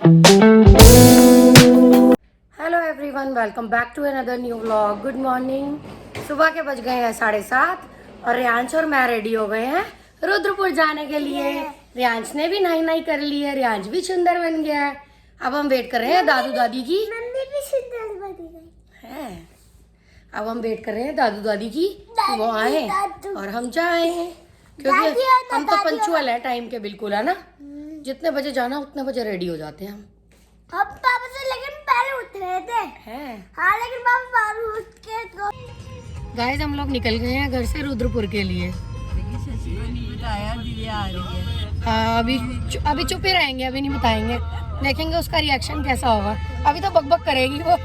Hello everyone, welcome back to another new vlog. Good morning. सुबह के बज गए हैं 7:30 और रियांश और मैं रेडी हो गए हैं रुद्रपुर जाने के लिए। रियांश ने भी नहाई कर ली है, रियांश भी सुंदर बन गया है। अब हम वेट कर रहे हैं दादू दादी की। मम्मी भी सुंदर बन गई है। अब हम वेट कर रहे हैं दादू दादी की, वो आए और हम जाए, क्योंकि हम तो पंचुअल है टाइम के, बिल्कुल, है ना। जितने बजे जाना उतने बजे रेडी हो जाते हैं हम। पापा से लेकिन पहले उठ रहे थे हैं। हाँ, लेकिन पापा बाहर उठ के तो गाइस हम लोग निकल गए हैं घर से रुद्रपुर के लिए। हाँ, अभी चुप ही रहेंगे, अभी नहीं बताएंगे, देखेंगे उसका रिएक्शन कैसा होगा। अभी तो बकबक करेगी वो।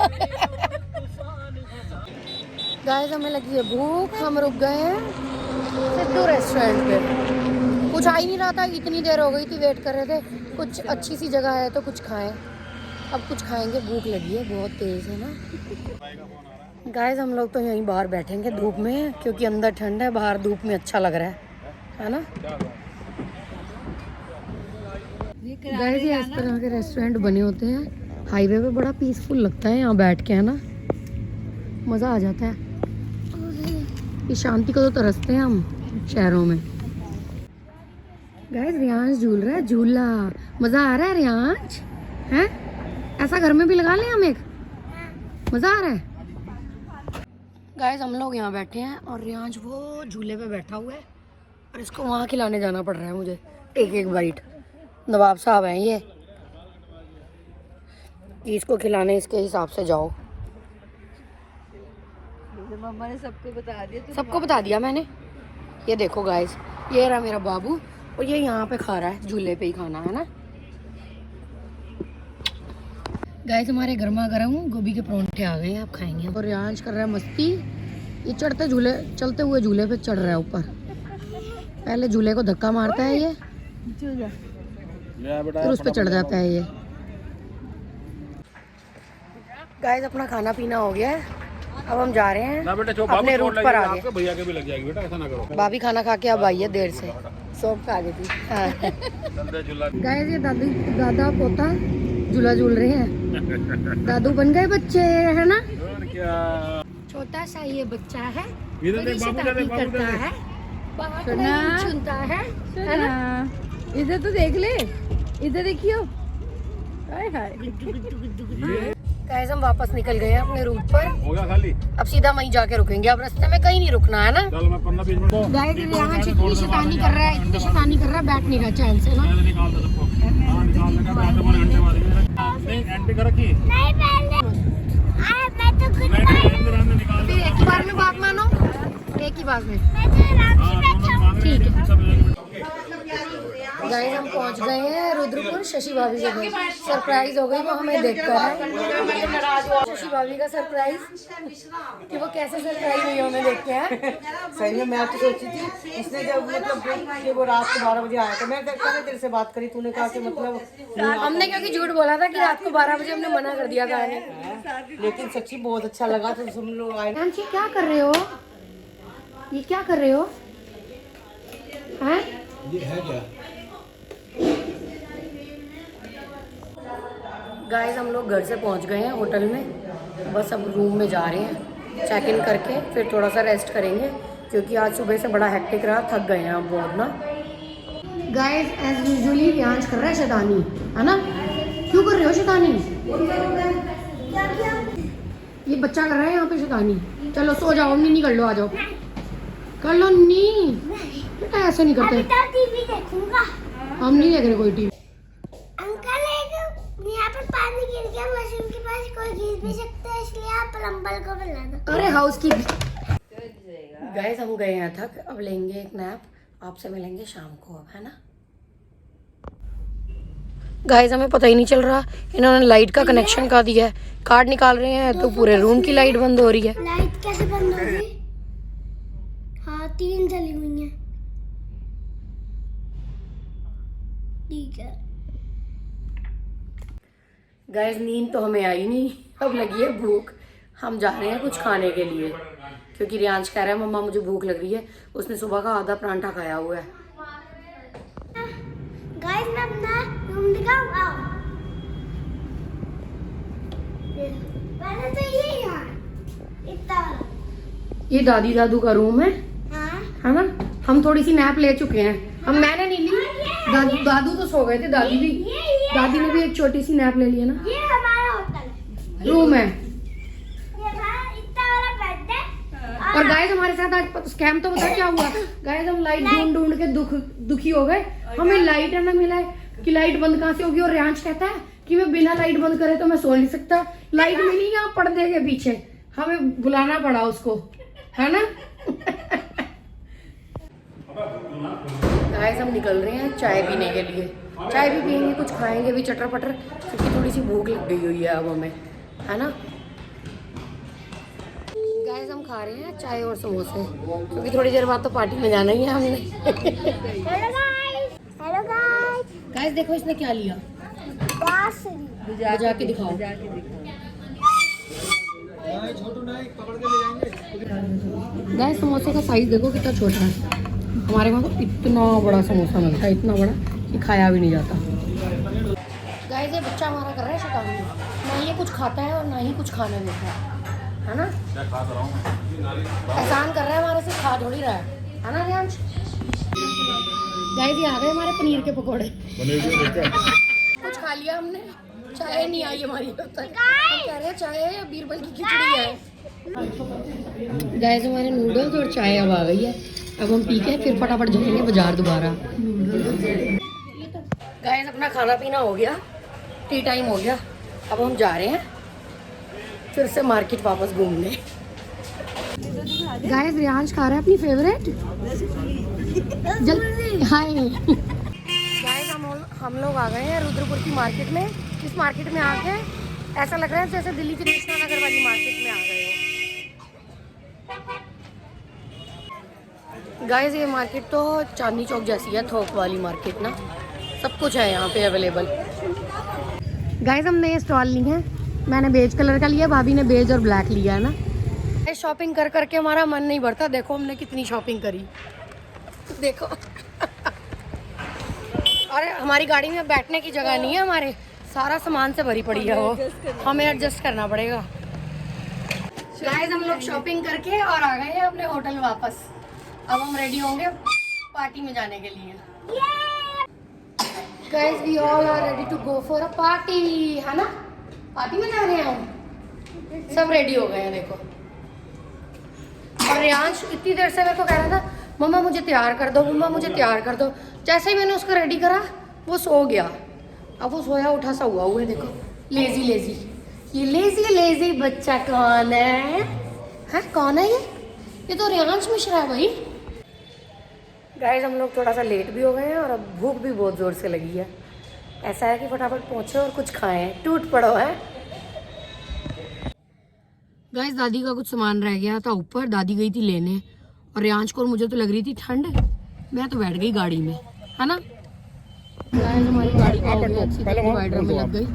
गाइस हमें लगी है भूख, हम रुक गए हैं सिद्धू रेस्टोरेंट पे। कुछ आ ही नहीं रहा था, इतनी देर हो गई थी, वेट कर रहे थे। कुछ अच्छी सी जगह है तो कुछ खाएं। अब कुछ खाएंगे, भूख लगी है बहुत तेज, है ना। गाइस हम लोग तो यहीं बाहर बैठेंगे धूप में, क्योंकि अंदर ठंड है, बाहर धूप में अच्छा लग रहा है ना। गाइस ये इस तरह के रेस्टोरेंट बने होते हैं हाईवे पे, बड़ा पीसफुल लगता है यहाँ बैठ के, है ना, मज़ा आ जाता है। इस शांति को तो तरसते हैं हम शहरों में। गाइस रियांश झूल रहा है झूला, मज़ा आ रहा है रियांश, हैं? ऐसा घर में भी लगा लें हम एक, मज़ा आ रहा है। गाइस हम लोग यहाँ बैठे हैं और रियांश वो झूले पे बैठा हुआ है और इसको वहाँ खिलाने जाना पड़ रहा है मुझे एक एक बाइट। नवाब साहब हैं ये, इसको खिलाने इसके हिसाब से जाओ। मम्मा ने सबको बता दिया, सबको बता दिया मैंने। ये देखो गाइस, ये रहा मेरा बाबू और ये यहाँ पे खा रहा है, झूले पे ही खाना है ना। गाइस हमारे गर्मा गर्म गोभी के परोंठे आ गए हैं, आप खाएंगे। और रियांश कर रहा है मस्ती, ये चलते हुए झूले पे चढ़ रहा है ऊपर। पहले झूले को धक्का मारता है ये, फिर उस पे चढ़ जाता है ये। गाइस अपना खाना पीना हो गया है, अब हम जा रहे हैं अपने रूट पर आगे। भैया के भी लग जाएगी बेटा, ऐसा ना करो। भाभी खाना खा के अब आई है देर से, सौंफ खा गई थी। गाइस ये दादा पोता झूला झूल रहे हैं। दादू बन गए बच्चे, है ना। और क्या, छोटा सा ये बच्चा है, इधर देख बाबू, शैतानी करता है, बात नहीं सुनता है ना। इधर तो देख ले, इधर देखियो। हाय हाय। गाइस हम वापस निकल गए हैं अपने रूट पर, हो गया खाली। अब सीधा वहीं जाके रुकेंगे, अब रास्ते में कहीं नहीं रुकना है ना। चलो मैं 15-20 मिनट गाइस यहाँ इतनी शैतानी कर रहा है, इतनी शैतानी कर रहा है, बैठ नहीं रहा चैन से ना। निकाल दो सबको। हां निकाल देगा, मैं आधे पौने घंटे बाद नहीं एंटी कर रखी नहीं पहले मैं तो खुद निकाल। फिर एक ही बार में बात मानो, एक ही बार में, मैं तो आराम से बैठा हूँ। ठीक है। गाइस हम पहुंच गए हैं रुद्रपुर, शशि भाभी के घर। सरप्राइज हो गई वो हमें देखकर है। शशि भाभी का सरप्राइज, कि वो कैसे सरप्राइज हुई हमें देख के है। सही में मैं तो सोची थी, इसने जब मतलब कि वो रात को 12 बजे आया था, मैं पहले तेरे से बात करी, तूने कहा कि मतलब हमने क्योंकि झूठ बोला था कि रात को 12 बजे, हमने मना कर दिया था आने। लेकिन सच्ची बहुत अच्छा लगा, तो तुम लोग आए। ये क्या कर रहे हो, ये क्या कर रहे हो, हैं? ये है क्या? गाइस हम लोग घर से पहुंच गए हैं होटल में, बस अब रूम में जा रहे हैं चेक इन करके, फिर थोड़ा सा रेस्ट करेंगे, क्योंकि आज सुबह से बड़ा हेक्टिक रहा, थक गए हैं हम बहुत ना। गाइस एज यूजुअली रियांश कर रहा है शैतानी, है ना। क्यों कर रहे हो शैतानी? ये बच्चा कर रहा है यहाँ पे शैतानी। चलो सो जाओ, नी कर लो, आ जाओ, कर लो नी। बेटा ऐसे नहीं करते, टीवी देखूंगा। हम नहीं देख रहे कोई टीवी। अंकल यहाँ पर पानी गिर गया, मशीन के पास कोई गिर भी सकता है, इसलिए आप प्लम्बर को बुला दो। अरे हाउस की। गाइस हम गए हैं थक, अब लेंगे एक नैप, आपसे मिलेंगे शाम को अब, है ना। गाइस हमें पता ही नहीं चल रहा, इन्होंने लाइट का कनेक्शन का दिया है, कार्ड निकाल रहे हैं तो पूरे रूम की लाइट बंद हो रही है। लाइट कैसे बंद होगी? हाँ 3 जली हुई है। ठीक है गाइस नींद तो हमें आई नहीं, अब लगी है भूख, हम जा रहे हैं कुछ खाने के लिए, क्योंकि रियांश कह रहा है मम्मा मुझे भूख लग रही है, उसने सुबह का आधा परांठा खाया हुआ है। गाइस मैं अपना रूम दिखाऊं, आओ। ये दादी दादू का रूम है ना। हम थोड़ी सी नैप ले चुके हैं। मैंने नहीं ली, दादू तो सो गए थे, दादी ने भी एक छोटी सी नैप ले ली है ना। ये हमारा होटल रूम है। ये भाई इतना बड़ा बेड है। और गाइस हमारे साथ आज स्कैम तो पता क्या हुआ गाइस, हम लाइट ढूंढ के दुखी हो गए। हमें लाइट है ना मिला है कि लाइट बंद कहाँ से होगी, और रियांश कहता है कि मैं बिना लाइट बंद करे तो मैं सो नहीं सकता। लाइट मिली यहाँ पर्दे के पीछे, हमें बुलाना पड़ा उसको, है ना। गाइस हम निकल रहे हैं चाय पीने के लिए। चाय भी पियेंगे, कुछ खाएंगे भी चटर पटर, क्योंकि थोड़ी सी भूख लग गई हुई है अब हमें, है ना। गाइस हम खा रहे हैं चाय और समोसे, क्योंकि थोड़ी देर बाद तो पार्टी में जाना ही है हमने। हेलो गाइस गाइस देखो इसने क्या लिया, बजा के दिखाओ। गाइस समोसे का साइज देखो कितना छोटा है। हमारे वहाँ तो इतना बड़ा समोसा मिलता है, इतना बड़ा कि खाया भी नहीं जाता। गाइस ये बच्चा हमारा कर रहा है शैतानी, ना ये कुछ खाता है और ना ही कुछ खाने देता है ना। एहसान कर रहा है हमारे से, खा थोड़ी रहा है ना रियांश। गाइस ये आ गए हमारे पनीर के पकोड़े। कुछ खा लिया हमने, चाय नहीं आई हमारी अब तक। हम कह रहे हैं चाय है या बीरबल की खिचड़ी है। गाइस हमारे नूडल्स और चाय अब आ गई है। अब हम पी के फिर फटाफट जाएंगे बाजार दोबारा। गाइस अपना खाना पीना हो गया, टी टाइम हो गया। अब हम जा रहे हैं फिर से मार्केट वापस घूमने। गाइस रियांश खा रहा है अपनी फेवरेट जल्दी। हाय गाइस हम लोग आ गए हैं रुद्रपुर की मार्केट में। इस मार्केट में आके ऐसा लग रहा है जैसे दिल्ली की कृष्णा नगर वाली मार्केट में आ गए हो। गाइस ये मार्केट तो चांदनी चौक जैसी है, थोक वाली मार्केट ना। सब कुछ है यहाँ पे अवेलेबल। गाइस हमने ये स्टॉल ली है, मैंने बेज कलर का लिया, भाभी ने बेज और ब्लैक लिया है ना। शॉपिंग कर करके हमारा मन नहीं भरता। देखो हमने कितनी शॉपिंग करी, देखो। अरे हमारी गाड़ी में बैठने की जगह नहीं है, हमारे सारा सामान से भरी पड़ी है वो, हमें एडजस्ट करना पड़ेगा। गाइस हम लोग शॉपिंग करके और आ गए हैं अपने होटल वापस। अब हम रेडी होंगे पार्टी में जाने के लिए। Guys we all are ready to go for a party, है ना। पार्टी में जा रहे हैं हम, सब रेडी हो गए हैं देखो। और रियांश इतनी देर से मेरे को कह रहा था मम्मा मुझे तैयार कर दो, मम्मा मुझे तैयार कर दो। जैसे ही मैंने उसको रेडी करा वो सो गया। अब वो सोया उठा सा हुआ है देखो, लेजी लेजी। ये लेजी लेजी बच्चा कौन है? हाँ कौन है ये तो रियांश मिश्रा है भाई। गाइस हम लोग थोड़ा सा लेट भी हो गए हैं और अब भूख भी बहुत ज़ोर से लगी है। ऐसा है कि फटाफट पहुँचे और कुछ खाएं, टूट पड़ो है। गाइस दादी का कुछ सामान रह गया था ऊपर, दादी गई थी लेने, और रियांश को और मुझे तो लग रही थी ठंड, मैं तो बैठ गई गाड़ी में, है ना। गाइस हमारी गाड़ी का हो गया, अच्छी तरह डिवाइडर में लग गई।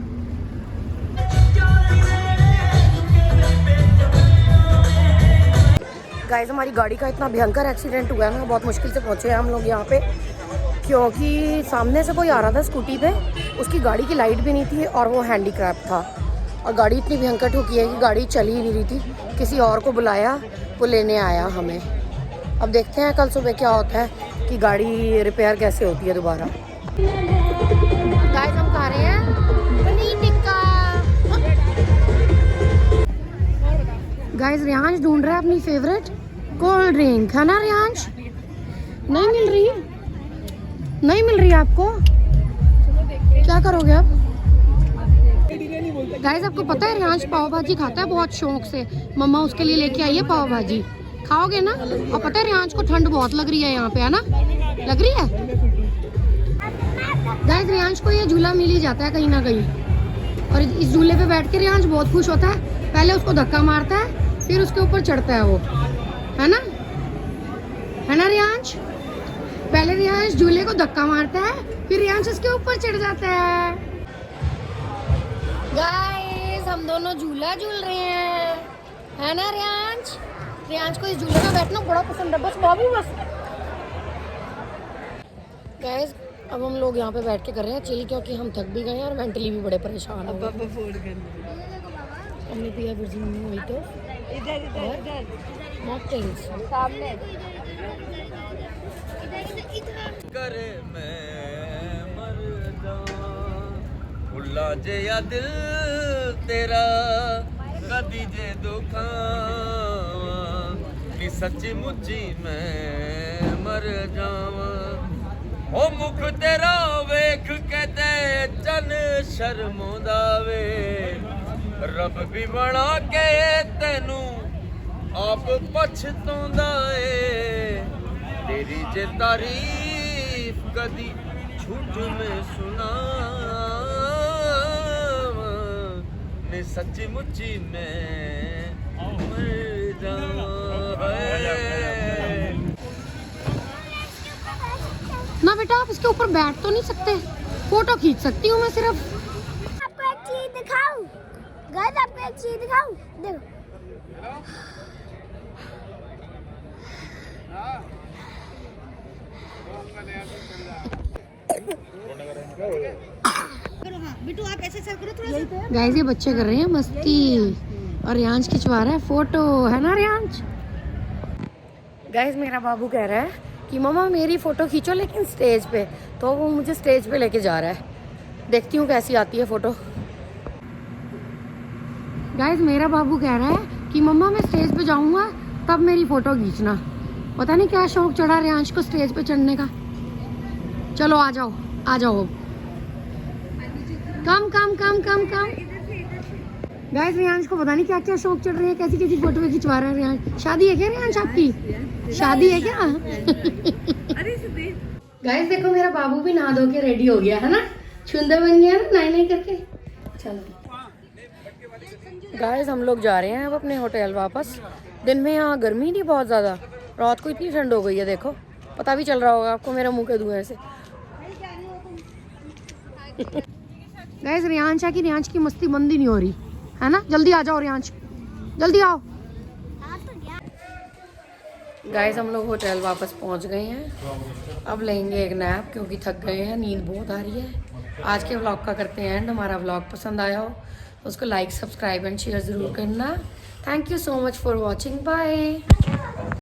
गाइस हमारी गाड़ी का इतना भयंकर एक्सीडेंट हुआ है ना, बहुत मुश्किल से पहुंचे हैं हम लोग यहाँ पे, क्योंकि सामने से कोई आ रहा था स्कूटी पे, उसकी गाड़ी की लाइट भी नहीं थी और वो हैंडीक्रैप था, और गाड़ी इतनी भयंकर ठुकी है कि गाड़ी चल ही नहीं रही थी। किसी और को बुलाया, वो लेने आया हमें। अब देखते हैं कल सुबह क्या होता है कि गाड़ी रिपेयर कैसे होती है दोबारा। गाइस हम खा रहे हैं पनीर टिक्का। गाइस रियांश ढूंढ रहा है अपनी फेवरेट कोल्ड ड्रिंक, है ना रियांश। नहीं मिल रही, नहीं मिल रही आपको, क्या करोगे आप? गाइस आपको पता है रियांश पाव भाजी खाता है बहुत शौक से, मम्मा उसके लिए लेके आई है पाव भाजी, खाओगे ना? और पता है रियांश को ठंड बहुत लग रही है यहाँ पे, है ना, लग रही है। गाइस रियांश को ये झूला मिल ही जाता है कहीं ना कहीं, और इस झूले पे बैठ के रियांश बहुत खुश होता है। पहले उसको धक्का मारता है, फिर उसके ऊपर चढ़ता है वो, है ना, है ना रियांश। पहले रियांश झूले को धक्का मारता है, फिर रियांश उसके ऊपर चढ़ जाता है। गाइस हम दोनों झूला झूल रहे हैं, है ना रियांश। रियांश को इस झूले में बैठना बड़ा पसंद है, बस बाबू बस। गाइस अब हम लोग यहाँ पे बैठ के कर रहे हैं चिल, क्योंकि हम थक भी गए हैं और मेंटली भी बड़े परेशान हो गए। हमने पिया वर्जिन मोहितो, इधर इधर इधर मॉकटेल्स सामने करे मैं मर जावां भुला जे या दिल तेरा कदी जे दुखावां नी सच्ची मुच्ची मैं मर जावां ओ मुख तेरा वेख के ते चन शर्मांदा वे रब भी बना के तेनू आप पछतांदा ए तेरी जे तारीफ कदी झूठ में सुना ने सच्ची मुच्ची में मर जावां ना बेटा, आप इसके ऊपर बैठ तो नहीं सकते, फोटो खींच सकती हूँ मैं सिर्फ। आपको एक चीज दिखाऊं गाइस, आपको एक चीज दिखाऊं, देखो गाइस ये बच्चे कर रहे हैं मस्ती और रियांश खिंचवा रहा है फोटो, है ना रियांश? गाइस मेरा बाबू कह रहा है कि मम्मा मेरी फ़ोटो खींचो लेकिन स्टेज पे, तो वो मुझे स्टेज पे लेके जा रहा है। देखती हूँ कैसी आती है फ़ोटो। गाइस मेरा बाबू कह रहा है कि मम्मा मैं स्टेज पे जाऊँगा तब मेरी फ़ोटो खींचना। पता नहीं क्या शौक चढ़ा रियांश को स्टेज पे चढ़ने का। चलो आ जाओ आ जाओ, कम कम कम कम कम। गाइस रियांश को पता नहीं क्या क्या शौक चढ़ रहे हैं, कैसी कैसी फोटो खिंचवा रहा है रियांश। शादी है क्या रियांश आपकी? शादी है क्या? गाइस देखो मेरा बाबू भी नहा धो के रेडी हो गया है ना, सुंदर बन गया ना नहाने करके। चलो गाइस हम लोग जा रहे हैं अब अपने होटल वापस। दिन में यहाँ गर्मी थी बहुत ज़्यादा, रात को इतनी ठंड हो गई है, देखो पता भी चल रहा होगा आपको मेरे मुंह के धुएं से। गाइस रियांश है कि रियांश की मस्ती बंद ही नहीं हो रही है ना। जल्दी आ जाओ रियांश, जल्दी आओ। गाइस हम लोग होटल वापस पहुंच गए हैं, अब लेंगे एक नैप क्योंकि थक गए हैं, नींद बहुत आ रही है। आज के व्लॉग का करते हैं एंड। हमारा व्लॉग पसंद आया हो तो उसको लाइक सब्सक्राइब एंड शेयर ज़रूर करना। Thank you so much for watching, bye.